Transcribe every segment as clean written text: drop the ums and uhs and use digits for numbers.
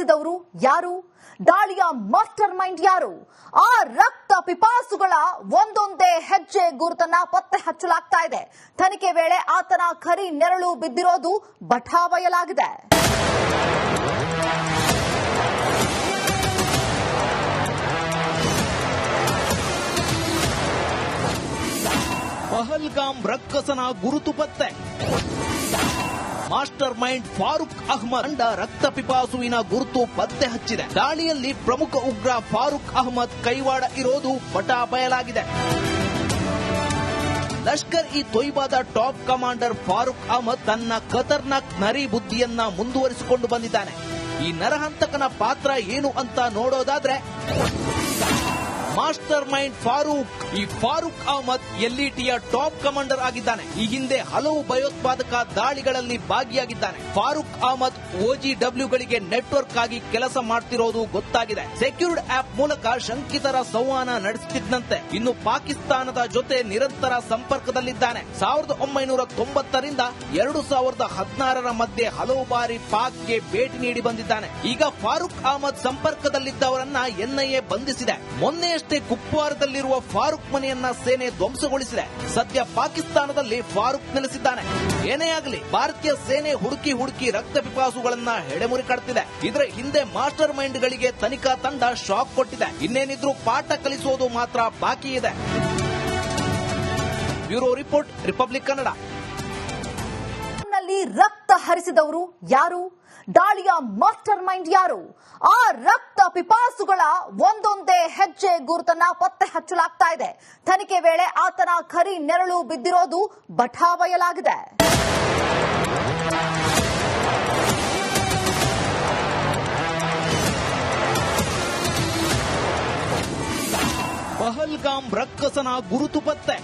ಹರಿಸಿದವರು ಯಾರು? ದಾಳಿಯ master mind ಯಾರು? ಆ ರಕ್ತ ಪಿಪಾಸುಗಳ ಒಂದೊಂದೇ ಹೆಜ್ಜೆ ಗುರುತನ್ನ ಪತ್ತೆ ಹಚ್ಚಲಾಗ್ತಾ ಇದೆ. ತನಿಖೆ ವೇಳೆ ಆತನ ಕರಿ ನೆರಳು ಬಿದ್ದಿರೋದು ಬಟಾಬಯಲಾಗಿದೆ. ಪಹಲ್ಗಾಮ್ ರಕ್ಕಸನ ಗುರುತು ಪತ್ತೆ. ಮಾಸ್ಟರ್ ಮೈಂಡ್ ಫಾರೂಕ್ ಅಹ್ಮದ್ ತಂಡ ರಕ್ತ ಪಿಪಾಸುವಿನ ಗುರುತು ಪತ್ತೆ ಹಚ್ಚಿದೆ. ದಾಳಿಯಲ್ಲಿ ಪ್ರಮುಖ ಉಗ್ರ ಫಾರೂಕ್ ಅಹ್ಮದ್ ಕೈವಾಡ ಇರೋದು ಬಟಾಬಯಲಾಗಿದೆ. ಲಷ್ಕರ್ ಇ ತೊಯ್ಬಾದ ಟಾಪ್ ಕಮಾಂಡರ್ ಫಾರೂಕ್ ಅಹ್ಮದ್ ತನ್ನ ಖತರ್ನಾಕ್ ನರಿ ಬುದ್ಧಿಯನ್ನ ಮುಂದುವರಿಸಿಕೊಂಡು ಬಂದಿದ್ದಾನೆ. ಈ ನರಹಂತಕನ ಪಾತ್ರ ಏನು ಅಂತ ನೋಡೋದಾದ್ರೆ, ಮಾಸ್ಟರ್ ಮೈಂಡ್ ಫಾರೂಕ್ ಅಹ್ಮದ್ ಎಲ್ಇಟಿಯ ಟಾಪ್ ಕಮಾಂಡರ್ ಆಗಿದ್ದಾನೆ. ಈ ಹಿಂದೆ ಹಲವು ಭಯೋತ್ಪಾದಕ ದಾಳಿಗಳಲ್ಲಿ ಭಾಗಿಯಾಗಿದ್ದಾನೆ. ಫಾರೂಕ್ ಅಹ್ಮದ್ OGWಗಳಿಗೆ ನೆಟ್ವರ್ಕ್ ಆಗಿ ಕೆಲಸ ಮಾಡ್ತಿರೋದು ಗೊತ್ತಾಗಿದೆ. ಸೆಕ್ಯೂರ್ಡ್ ಆಪ್ ಮೂಲಕ ಶಂಕಿತರ ಸಂವಹನ ನಡೆಸುತ್ತಿದ್ದಂತೆ. ಇನ್ನು ಪಾಕಿಸ್ತಾನದ ಜೊತೆ ನಿರಂತರ ಸಂಪರ್ಕದಲ್ಲಿದ್ದಾನೆ. 1990ರಿಂದ 2016ರ ಮಧ್ಯೆ ಹಲವು ಬಾರಿ ಪಾಕ್ಗೆ ಭೇಟಿ ನೀಡಿ ಬಂದಿದ್ದಾನೆ. ಈಗ ಫಾರೂಕ್ ಅಹ್ಮದ್ ಸಂಪರ್ಕದಲ್ಲಿದ್ದವರನ್ನ NIA ಬಂಧಿಸಿದೆ. ಮೊನ್ನೆಯಷ್ಟೇ ಕುಪ್ವಾರದಲ್ಲಿರುವ ಫಾರೂಕ್ ಮನೆಯನ್ನ ಸೇನೆ ಧ್ವಂಸಗೊಳಿಸಿದೆ. ಸದ್ಯ ಪಾಕಿಸ್ತಾನದಲ್ಲಿ ಫಾರೂಕ್ ನೆಲೆಸಿದ್ದಾನೆ. ಏನೇ ಆಗಲಿ, ಭಾರತೀಯ ಸೇನೆ ಹುಡುಕಿ ರಕ್ತ ಪಿಪಾಸುಗಳನ್ನ ಹೆಡೆಮುರಿ ಕಟ್ತಿದೆ. ಇದರ ಹಿಂದೆ ಮಾಸ್ಟರ್ ಮೈಂಡ್ ಗಳಿಗೆ ತನಿಖಾ ತಂಡ ಶಾಕ್ ಕೊಟ್ಟಿದೆ. ಇನ್ನೇನಿದ್ರೂ ಪಾಠ ಕಲಿಸೋದು ಮಾತ್ರ ಬಾಕಿ ಇದೆ. Bureau report, republic Kannada. ರಕ್ತ ಹರಿಸಿದವರು ಯಾರು? ದಾಳಿಯ ಮಾಸ್ಟರ್ ಮೈಂಡ್ ಯಾರು? ಆ ರಕ್ತ ಪಿಪಾಸುಗಳ ಒಂದೊಂದೇ ಹೆಜ್ಜೆ ಗುರುತನ್ನ ಪತ್ತೆ ಹಚ್ಚಲಾಗ್ತಾ ಇದೆ. ತನಿಖೆ ವೇಳೆ ಆತನ ಕರಿ ನೆರಳು ಬಿದ್ದಿರೋದು ಬಟಾಬಯಲಾಗಿದೆ. ಪಹಲ್ಗಾಮ್ ರಕ್ಕಸನ ಗುರುತು ಪತ್ತೆ.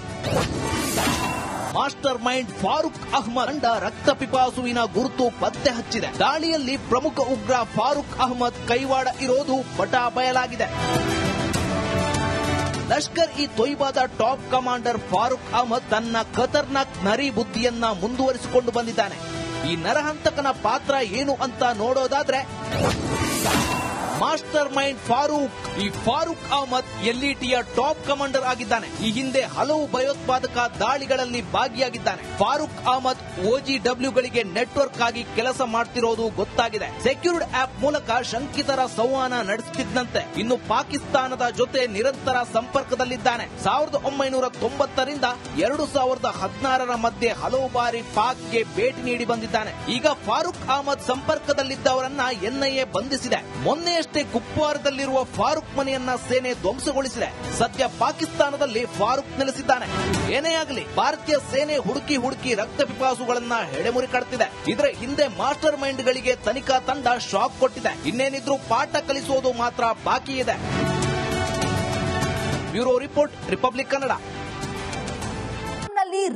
ಮಾಸ್ಟರ್ ಮೈಂಡ್ ಫಾರೂಕ್ ಅಹ್ಮದ್ ತಂಡ ರಕ್ತ ಪಿಪಾಸುವಿನ ಗುರುತು ಪತ್ತೆ ಹಚ್ಚಿದೆ. ದಾಳಿಯಲ್ಲಿ ಪ್ರಮುಖ ಉಗ್ರ ಫಾರೂಕ್ ಅಹ್ಮದ್ ಕೈವಾಡ ಇರೋದು ಬಟಾಬಯಲಾಗಿದೆ. ಲಷ್ಕರ್ ಇ ತೊಯ್ಬಾದ ಟಾಪ್ ಕಮಾಂಡರ್ ಫಾರೂಕ್ ಅಹ್ಮದ್ ತನ್ನ ಖತರ್ನಾಕ್ ನರಿ ಬುದ್ಧಿಯನ್ನ ಮುಂದುವರಿಸಿಕೊಂಡು ಬಂದಿದ್ದಾನೆ. ಈ ನರಹಂತಕನ ಪಾತ್ರ ಏನು ಅಂತ ನೋಡೋದಾದ್ರೆ, ಮಾಸ್ಟರ್ ಮೈಂಡ್ ಫಾರೂಕ್ ಅಹ್ಮದ್ ಎಲ್ಇಟಿಯ ಟಾಪ್ ಕಮಾಂಡರ್ ಆಗಿದ್ದಾನೆ. ಈ ಹಿಂದೆ ಹಲವು ಭಯೋತ್ಪಾದಕ ದಾಳಿಗಳಲ್ಲಿ ಭಾಗಿಯಾಗಿದ್ದಾನೆ. ಫಾರೂಕ್ ಅಹ್ಮದ್ OGWಗಳಿಗೆ ನೆಟ್ವರ್ಕ್ ಆಗಿ ಕೆಲಸ ಮಾಡ್ತಿರೋದು ಗೊತ್ತಾಗಿದೆ. ಸೆಕ್ಯೂರ್ಡ್ ಆಪ್ ಮೂಲಕ ಶಂಕಿತರ ಸಂವಹನ ನಡೆಸುತ್ತಿದ್ದಂತೆ. ಇನ್ನು ಪಾಕಿಸ್ತಾನದ ಜೊತೆ ನಿರಂತರ ಸಂಪರ್ಕದಲ್ಲಿದ್ದಾನೆ. 1990ರಿಂದ 2016ರ ಮಧ್ಯೆ ಹಲವು ಬಾರಿ ಪಾಕ್ಗೆ ಭೇಟಿ ನೀಡಿ ಬಂದಿದ್ದಾನೆ. ಈಗ ಫಾರೂಕ್ ಅಹ್ಮದ್ ಸಂಪರ್ಕದಲ್ಲಿದ್ದವರನ್ನ NIA ಬಂಧಿಸಿದೆ. ಮೊನ್ನೆಯಷ್ಟೇ ಕುಪ್ವಾರದಲ್ಲಿರುವ ಫಾರೂಕ್ ಮನೆಯನ್ನ ಸೇನೆ ಧ್ವಂಸಗೊಳಿಸಿದೆ. ಸದ್ಯ ಪಾಕಿಸ್ತಾನದಲ್ಲಿ ಫಾರೂಕ್ ನೆಲೆಸಿದ್ದಾನೆ. ಏನೇ ಆಗಲಿ, ಭಾರತೀಯ ಸೇನೆ ಹುಡುಕಿ ರಕ್ತ ಪಿಪಾಸುಗಳನ್ನ ಹೆಡೆಮುರಿ ಕಟ್ತಿದೆ. ಇದರ ಹಿಂದೆ ಮಾಸ್ಟರ್ ಮೈಂಡ್ ಗಳಿಗೆ ತನಿಖಾ ತಂಡ ಶಾಕ್ ಕೊಟ್ಟಿದೆ. ಇನ್ನೇನಿದ್ರೂ ಪಾಠ ಕಲಿಸೋದು ಮಾತ್ರ ಬಾಕಿ ಇದೆ. Bureau report, republic Kannada.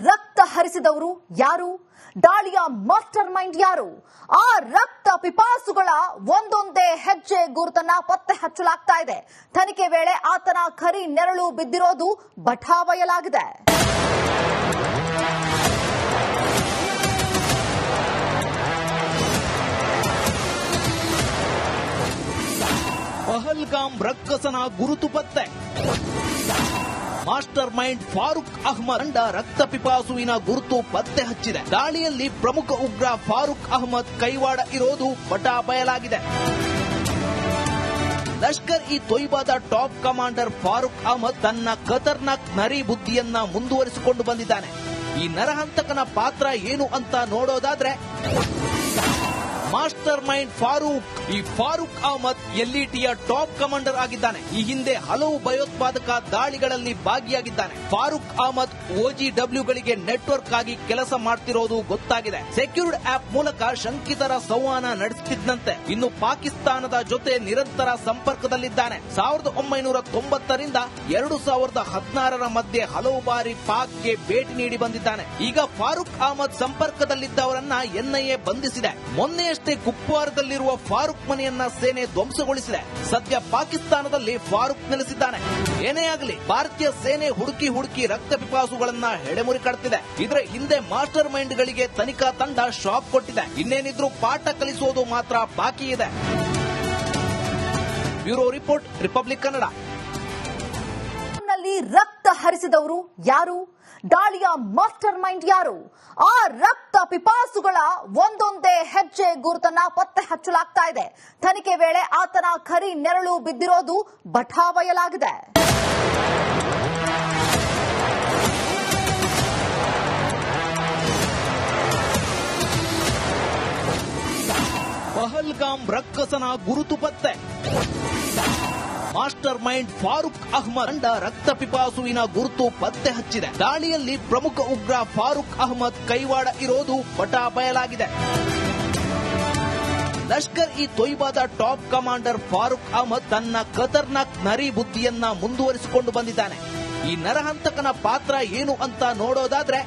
ರಕ್ತ ಹರಿಸಿದವರು ಯಾರು? ದಾಳಿಯ ಮಾಸ್ಟರ್ ಮೈಂಡ್ ಯಾರು? ಆ ರಕ್ತ ಪಿಪಾಸುಗಳ ಒಂದೊಂದೇ ಹೆಜ್ಜೆ ಗುರುತನ್ನ ಪತ್ತೆ ಹಚ್ಚಲಾಗ್ತಾ ಇದೆ. ತನಿಖೆ ವೇಳೆ ಆತನ ಕರಿ ನೆರಳು ಬಿದ್ದಿರೋದು ಬಟಾಬಯಲಾಗಿದೆ. ಪಹಲ್ಗಾಮ್ ರಕ್ಕಸನ ಗುರುತು ಪತ್ತೆ. ಮಾಸ್ಟರ್ ಮೈಂಡ್ ಫಾರೂಕ್ ಅಹ್ಮದ್ ತಂಡ ರಕ್ತ ಪಿಪಾಸುವಿನ ಗುರುತು ಪತ್ತೆ ಹಚ್ಚಿದೆ. ದಾಳಿಯಲ್ಲಿ ಪ್ರಮುಖ ಉಗ್ರ ಫಾರೂಕ್ ಅಹ್ಮದ್ ಕೈವಾಡ ಇರೋದು ಬಟಾಬಯಲಾಗಿದೆ. ಲಷ್ಕರ್ ಇ ತೊಯ್ಬಾದ ಟಾಪ್ ಕಮಾಂಡರ್ ಫಾರೂಕ್ ಅಹ್ಮದ್ ತನ್ನ ಖತರ್ನಾಕ್ ನರಿ ಬುದ್ಧಿಯನ್ನ ಮುಂದುವರಿಸಿಕೊಂಡು ಬಂದಿದ್ದಾನೆ. ಈ ನರಹಂತಕನ ಪಾತ್ರ ಏನು ಅಂತ ನೋಡೋದಾದ್ರೆ, ಮಾಸ್ಟರ್ ಮೈಂಡ್ ಫಾರೂಕ್ ಅಹ್ಮದ್ ಎಲ್ಇಟಿಯ ಟಾಪ್ ಕಮಾಂಡರ್ ಆಗಿದ್ದಾನೆ. ಈ ಹಿಂದೆ ಹಲವು ಭಯೋತ್ಪಾದಕ ದಾಳಿಗಳಲ್ಲಿ ಭಾಗಿಯಾಗಿದ್ದಾನೆ. ಫಾರೂಕ್ ಅಹ್ಮದ್ OGWಗಳಿಗೆ ನೆಟ್ವರ್ಕ್ ಆಗಿ ಕೆಲಸ ಮಾಡ್ತಿರೋದು ಗೊತ್ತಾಗಿದೆ. ಸೆಕ್ಯೂರ್ಡ್ ಆಪ್ ಮೂಲಕ ಶಂಕಿತರ ಸಂವಹನ ನಡೆಸುತ್ತಿದ್ದಂತೆ. ಇನ್ನು ಪಾಕಿಸ್ತಾನದ ಜೊತೆ ನಿರಂತರ ಸಂಪರ್ಕದಲ್ಲಿದ್ದಾನೆ. 1990ರಿಂದ 2016ರ ಮಧ್ಯೆ ಹಲವು ಬಾರಿ ಪಾಕ್ಗೆ ಭೇಟಿ ನೀಡಿ ಬಂದಿದ್ದಾನೆ. ಈಗ ಫಾರೂಕ್ ಅಹ್ಮದ್ ಸಂಪರ್ಕದಲ್ಲಿದ್ದವರನ್ನ NIA ಬಂಧಿಸಿದೆ. ಮೊನ್ನೆಯಷ್ಟೇ ಕುಪ್ವಾರದಲ್ಲಿರುವ ಫಾರೂಕ್ ಮನೆಯನ್ನ ಸೇನೆ ಧ್ವಂಸಗೊಳಿಸಿದೆ. ಸದ್ಯ ಪಾಕಿಸ್ತಾನದಲ್ಲಿ ಫಾರೂಕ್ ನೆಲೆಸಿದ್ದಾನೆ. ಏನೇ ಆಗಲಿ, ಭಾರತೀಯ ಸೇನೆ ಹುಡುಕಿ ರಕ್ತ ಪಿಪಾಸುಗಳನ್ನ ಹೆಡೆಮುರಿ ಕಟ್ತಿದೆ. ಇದರ ಹಿಂದೆ ಮಾಸ್ಟರ್ ಮೈಂಡ್ ಗಳಿಗೆ ತನಿಖಾ ತಂಡ ಶಾಕ್ ಕೊಟ್ಟಿದೆ. ಇನ್ನೇನಿದ್ರೂ ಪಾಠ ಕಲಿಸೋದು ಮಾತ್ರ ಬಾಕಿ ಇದೆ. Bureau report, republic Kannada. ನಲ್ಲಿ ರಕ್ತ ಹರಿಸಿದವರು ಯಾರು? ದಾಳಿಯ ಮಾಸ್ಟರ್ ಮೈಂಡ್ ಯಾರು? ಆ ರಕ್ತ ಪಿಪಾಸುಗಳ ಒಂದೊಂದೇ ಹೆಜ್ಜೆ ಗುರುತನ್ನ ಪತ್ತೆ ಹಚ್ಚಲಾಗ್ತಾ ಇದೆ. ತನಿಖೆ ವೇಳೆ ಆತನ ಖರಿ ನೆರಳು ಬಿದ್ದಿರೋದು ಬಟಾಬಯಲಾಗಿದೆ. ಪಹಲ್ಗಾಮ್ ರಕ್ಕಸನ ಗುರುತು ಪತ್ತೆ. ಮಾಸ್ಟರ್ ಮೈಂಡ್ ಫಾರೂಕ್ ಅಹ್ಮದ್ ತಂಡ ರಕ್ತ ಪಿಪಾಸುವಿನ ಗುರುತು ಪತ್ತೆ ಹಚ್ಚಿದೆ. ದಾಳಿಯಲ್ಲಿ ಪ್ರಮುಖ ಉಗ್ರ ಫಾರೂಕ್ ಅಹ್ಮದ್ ಕೈವಾಡ ಇರೋದು ಬಟಾಬಯಲಾಗಿದೆ. ಲಷ್ಕರ್ ಇ ತೊಯ್ಬಾದ ಟಾಪ್ ಕಮಾಂಡರ್ ಫಾರೂಕ್ ಅಹ್ಮದ್ ತನ್ನ ಖತರ್ನಾಕ್ ನರಿ ಬುದ್ಧಿಯನ್ನ ಮುಂದುವರಿಸಿಕೊಂಡು ಬಂದಿದ್ದಾನೆ. ಈ ನರಹಂತಕನ ಪಾತ್ರ ಏನು ಅಂತ ನೋಡೋದಾದ್ರೆ,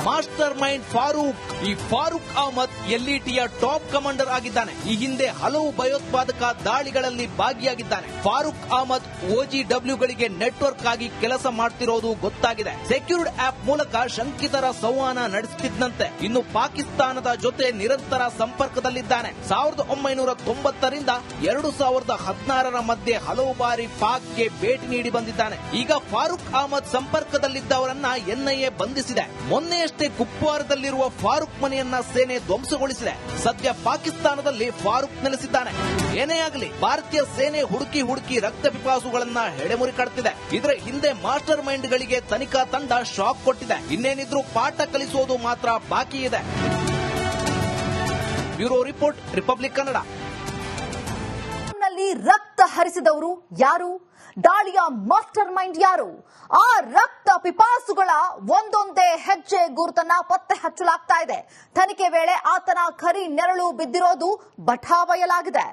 ಮಾಸ್ಟರ್ ಮೈಂಡ್ ಫಾರೂಕ್ ಅಹ್ಮದ್ ಎಲ್ಇಟಿಯ ಟಾಪ್ ಕಮಾಂಡರ್ ಆಗಿದ್ದಾನೆ. ಈ ಹಿಂದೆ ಹಲವು ಭಯೋತ್ಪಾದಕ ದಾಳಿಗಳಲ್ಲಿ ಭಾಗಿಯಾಗಿದ್ದಾನೆ. ಫಾರೂಕ್ ಅಹ್ಮದ್ OGWಗಳಿಗೆ ನೆಟ್ವರ್ಕ್ ಆಗಿ ಕೆಲಸ ಮಾಡ್ತಿರೋದು ಗೊತ್ತಾಗಿದೆ. ಸೆಕ್ಯೂರ್ಡ್ ಆಪ್ ಮೂಲಕ ಶಂಕಿತರ ಸಂವಹನ ನಡೆಸುತ್ತಿದ್ದಂತೆ ಇನ್ನು ಪಾಕಿಸ್ತಾನದ ಜೊತೆ ನಿರಂತರ ಸಂಪರ್ಕದಲ್ಲಿದ್ದಾನೆ. 1990ರಿಂದ 2016ರ ಮಧ್ಯೆ ಹಲವು ಬಾರಿ ಪಾಕ್ಗೆ ಭೇಟಿ ನೀಡಿ ಬಂದಿದ್ದಾನೆ. ಈಗ ಫಾರೂಕ್ ಅಹ್ಮದ್ ಸಂಪರ್ಕದಲ್ಲಿದ್ದವರನ್ನ NIA ಬಂಧಿಸಿದೆ. ಮೊನ್ನೆಯಷ್ಟೇ ಕುಪ್ವಾರದಲ್ಲಿರುವ ಫಾರೂಕ್ ಮನೆಯನ್ನ ಸೇನೆ ಧ್ವಂಸಗೊಳಿಸಿದೆ. ಸದ್ಯ ಪಾಕಿಸ್ತಾನದಲ್ಲಿ ಫಾರೂಕ್ ನೆಲೆಸಿದ್ದಾನೆ. ಏನೇ ಆಗಲಿ, ಭಾರತೀಯ ಸೇನೆ ಹುಡುಕಿ ರಕ್ತ ಪಿಪಾಸುಗಳನ್ನ ಹೆಡೆಮುರಿ ಕಟ್ತಿದೆ. ಇದರ ಹಿಂದೆ ಮಾಸ್ಟರ್ ಮೈಂಡ್ಗಳಿಗೆ ತನಿಖಾ ತಂಡ ಶಾಕ್ ಕೊಟ್ಟಿದೆ. ಇನ್ನೇನಿದ್ರೂ ಪಾಠ ಕಲಿಸೋದು ಮಾತ್ರ ಬಾಕಿ ಇದೆ. Bureau report, republic Kannada. ನಲ್ಲಿ ರಕ್ತ ಹರಿಸಿದವರು ಯಾರು? ದಾಳಿಯ ಮಾಸ್ಟರ್ ಮೈಂಡ್ ಯಾರು? ಆ ರಕ್ತ ಪಿಪಾಸುಗಳ ಒಂದೊಂದೇ ಹೆಜ್ಜೆ ಗುರುತನ್ನ ಪತ್ತೆ ಹಚ್ಚಲಾಗ್ತಾ ಇದೆ. ತನಿಖೆ ವೇಳೆ ಆತನ ಖರಿ ನೆರಳು ಬಿದ್ದಿರೋದು ಬಟಾಬಯಲಾಗಿದೆ.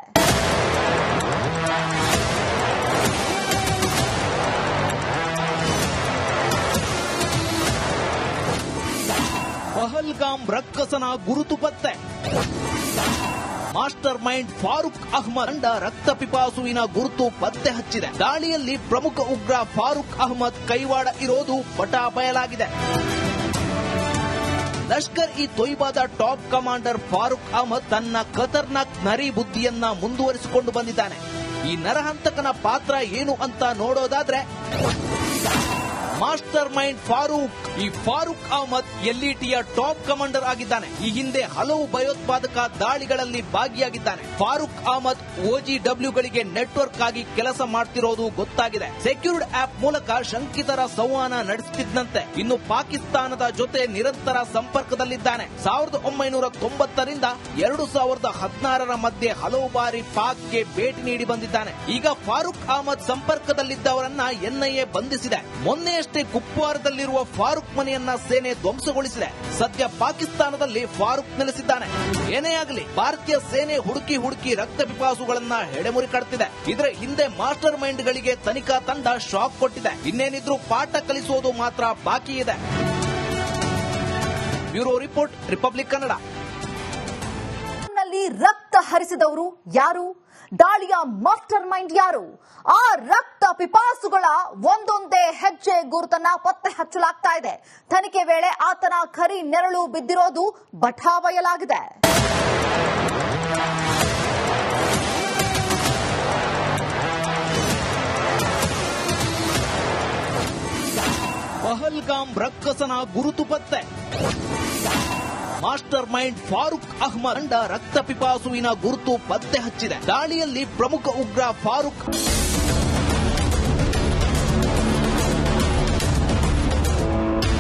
ಪಹಲ್ಗಾಮ್ ರಕ್ಕಸನ ಗುರುತು ಪತ್ತೆ. ಮಾಸ್ಟರ್ ಮೈಂಡ್ ಫಾರೂಕ್ ಅಹ್ಮದ್ ತಂಡ ರಕ್ತ ಪಿಪಾಸುವಿನ ಗುರುತು ಪತ್ತೆ ಹಚ್ಚಿದೆ. ದಾಳಿಯಲ್ಲಿ ಪ್ರಮುಖ ಉಗ್ರ ಫಾರೂಕ್ ಅಹ್ಮದ್ ಕೈವಾಡ ಇರೋದು ಬಟಾಬಯಲಾಗಿದೆ. ಲಷ್ಕರ್ ಇ ತೊಯ್ಬಾದ ಟಾಪ್ ಕಮಾಂಡರ್ ಫಾರೂಕ್ ಅಹ್ಮದ್ ತನ್ನ ಖತರ್ನಾಕ್ ನರಿ ಬುದ್ಧಿಯನ್ನ ಮುಂದುವರಿಸಿಕೊಂಡು ಬಂದಿದ್ದಾನೆ. ಈ ನರಹಂತಕನ ಪಾತ್ರ ಏನು ಅಂತ ನೋಡೋದಾದ್ರೆ, ಮಾಸ್ಟರ್ ಮೈಂಡ್ ಫಾರೂಕ್ ಅಹ್ಮದ್ ಎಲ್ಇಟಿಯ ಟಾಪ್ ಕಮಾಂಡರ್ ಆಗಿದ್ದಾನೆ. ಈ ಹಿಂದೆ ಹಲವು ಭಯೋತ್ಪಾದಕ ದಾಳಿಗಳಲ್ಲಿ ಭಾಗಿಯಾಗಿದ್ದಾನೆ. ಫಾರೂಕ್ ಅಹ್ಮದ್ OGWಗಳಿಗೆ ನೆಟ್ವರ್ಕ್ ಆಗಿ ಕೆಲಸ ಮಾಡ್ತಿರೋದು ಗೊತ್ತಾಗಿದೆ. ಸೆಕ್ಯೂರ್ಡ್ ಆಪ್ ಮೂಲಕ ಶಂಕಿತರ ಸಂವಹನ ನಡೆಸುತ್ತಿದ್ದಂತೆ ಇನ್ನು ಪಾಕಿಸ್ತಾನದ ಜೊತೆ ನಿರಂತರ ಸಂಪರ್ಕದಲ್ಲಿದ್ದಾನೆ. 1990ರಿಂದ 2016ರ ಮಧ್ಯೆ ಹಲವು ಬಾರಿ ಪಾಕ್ಗೆ ಭೇಟಿ ನೀಡಿ ಬಂದಿದ್ದಾನೆ. ಈಗ ಫಾರೂಕ್ ಅಹ್ಮದ್ ಸಂಪರ್ಕದಲ್ಲಿದ್ದವರನ್ನ NIA ಬಂಧಿಸಿದೆ. ಮೊನ್ನೆಯಷ್ಟೇ ಕುಪ್ವಾರದಲ್ಲಿರುವ ಫಾರೂಕ್ ಮನೆಯನ್ನ ಸೇನೆ ಧ್ವಂಸಗೊಳಿಸಿದೆ. ಸದ್ಯ ಪಾಕಿಸ್ತಾನದಲ್ಲಿ ಫಾರೂಕ್ ನೆಲೆಸಿದ್ದಾನೆ. ಏನೇ ಆಗಲಿ, ಭಾರತೀಯ ಸೇನೆ ಹುಡುಕಿ ರಕ್ತ ಪಿಪಾಸುಗಳನ್ನ ಹೆಡೆಮುರಿ ಕಟ್ತಿದೆ. ಇದರ ಹಿಂದೆ ಮಾಸ್ಟರ್ ಮೈಂಡ್ಗಳಿಗೆ ತನಿಖಾ ತಂಡ ಶಾಕ್ ಕೊಟ್ಟಿದೆ. ಇನ್ನೇನಿದ್ರೂ ಪಾಠ ಕಲಿಸೋದು ಮಾತ್ರ ಬಾಕಿ ಇದೆ. Bureau report, republic Kannada. ನಲ್ಲಿ ರಕ್ತ ಹರಿಸಿದವರು ಯಾರು? ದಾಳಿಯ ಮಾಸ್ಟರ್ ಮೈಂಡ್ ಯಾರು? ಆ ರಕ್ತ ಪಿಪಾಸುಗಳ ಒಂದೊಂದೇ ಹೆಜ್ಜೆ ಗುರುತನ್ನ ಪತ್ತೆ ಹಚ್ಚಲಾಗ್ತಾ ಇದೆ. ತನಿಖೆ ವೇಳೆ ಆತನ ಖರಿ ನೆರಳು ಬಿದ್ದಿರೋದು ಬಟಾಬಯಲಾಗಿದೆ. ಪಹಲ್ಗಾಮ್ ರಕ್ಕಸನ ಗುರುತು ಪತ್ತೆ. ಮಾಸ್ಟರ್ ಮೈಂಡ್ ಫಾರೂಕ್ ಅಹ್ಮದ್ ತಂಡ ರಕ್ತ ಪಿಪಾಸುವಿನ ಗುರುತು ಪತ್ತೆ ಹಚ್ಚಿದೆ. ದಾಳಿಯಲ್ಲಿ ಪ್ರಮುಖ ಉಗ್ರ ಫಾರೂಕ್